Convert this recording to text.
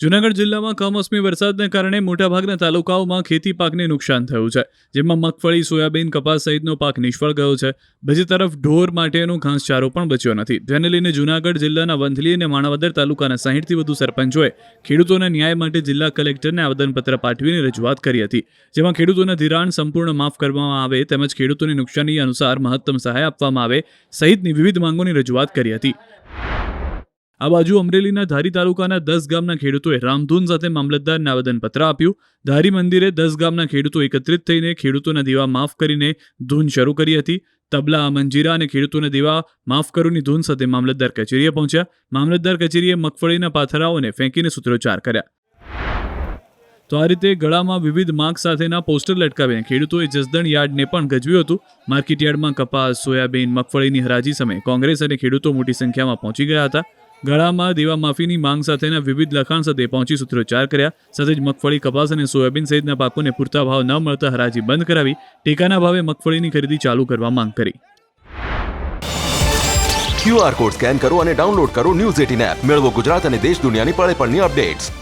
જૂનાગઢ જિલ્લામાં કમોસમી વરસાદને કારણે મોટાભાગના તાલુકાઓમાં ખેતી પાકને નુકસાન થયું છે, જેમાં મગફળી, સોયાબીન, કપાસ સહિતનો પાક નિષ્ફળ ગયો છે. બીજી તરફ ઢોર માટેનો ઘાસચારો પણ બચ્યો નથી, જેને લઈને જૂનાગઢ જિલ્લાના વંથલી અને માણાવદર તાલુકાના 60થી વધુ સરપંચોએ ખેડૂતોના ન્યાય માટે જિલ્લા કલેક્ટરને આવેદનપત્ર પાઠવીને રજૂઆત કરી હતી, જેમાં ખેડૂતોના ધિરાણ સંપૂર્ણ માફ કરવામાં આવે તેમજ ખેડૂતોની નુકસાની અનુસાર મહત્તમ સહાય આપવામાં આવે સહિતની વિવિધ માંગોની રજૂઆત કરી હતી. આ બાજુ અમરેલીના ધારી તાલુકાના 10 ગામના ખેડૂતોએ રામધૂન સાથે મામલતદારને આવેદનપત્ર આપ્યું. ધારી મંદિરે 10 ગામના ખેડૂતો એકત્રિત થઈને ખેડૂતોના દેવા માફ કરીને ધૂન શરૂ કરી હતી. તબલા, મંજીરા અને ખેડૂતોના દેવા માફ કરોની ધૂન સાથે મામલતદાર કચેરીએ પહોંચ્યા. મામલતદાર કચેરીએ મગફળીના પાથરાઓને ફેંકીને સૂત્રોચ્ચાર કર્યા. તો આ રીતે ગળામાં વિવિધ માર્ક સાથેના પોસ્ટર લટકાવીને ખેડૂતોએ જસદણ યાર્ડને પણ ગજવ્યું હતું. માર્કેટ યાર્ડમાં કપાસ, સોયાબીન, મગફળીની હરાજી સમયે કોંગ્રેસ અને ખેડૂતો મોટી સંખ્યામાં પહોંચી ગયા હતા. ગળામાં દેવા માફીની માંગ સાથેના વિવિધ લખાણ સાથે પહોંચી સૂત્રોચ્ચાર કર્યા. સાથે જ મગફળી, કપાસ અને સોયાબીન સહિતના પાકોને પૂરતા ભાવ ન મળતા હરાજી બંધ કરાવી ટેકાના ભાવે મગફળીની ખરીદી ચાલુ કરવા માંગ કરી. QR કોડ સ્કેન કરો અને ડાઉનલોડ કરો News 18 એપ. મેળવો ગુજરાત અને દેશ દુનિયાની પળે પળની અપડેટ્સ.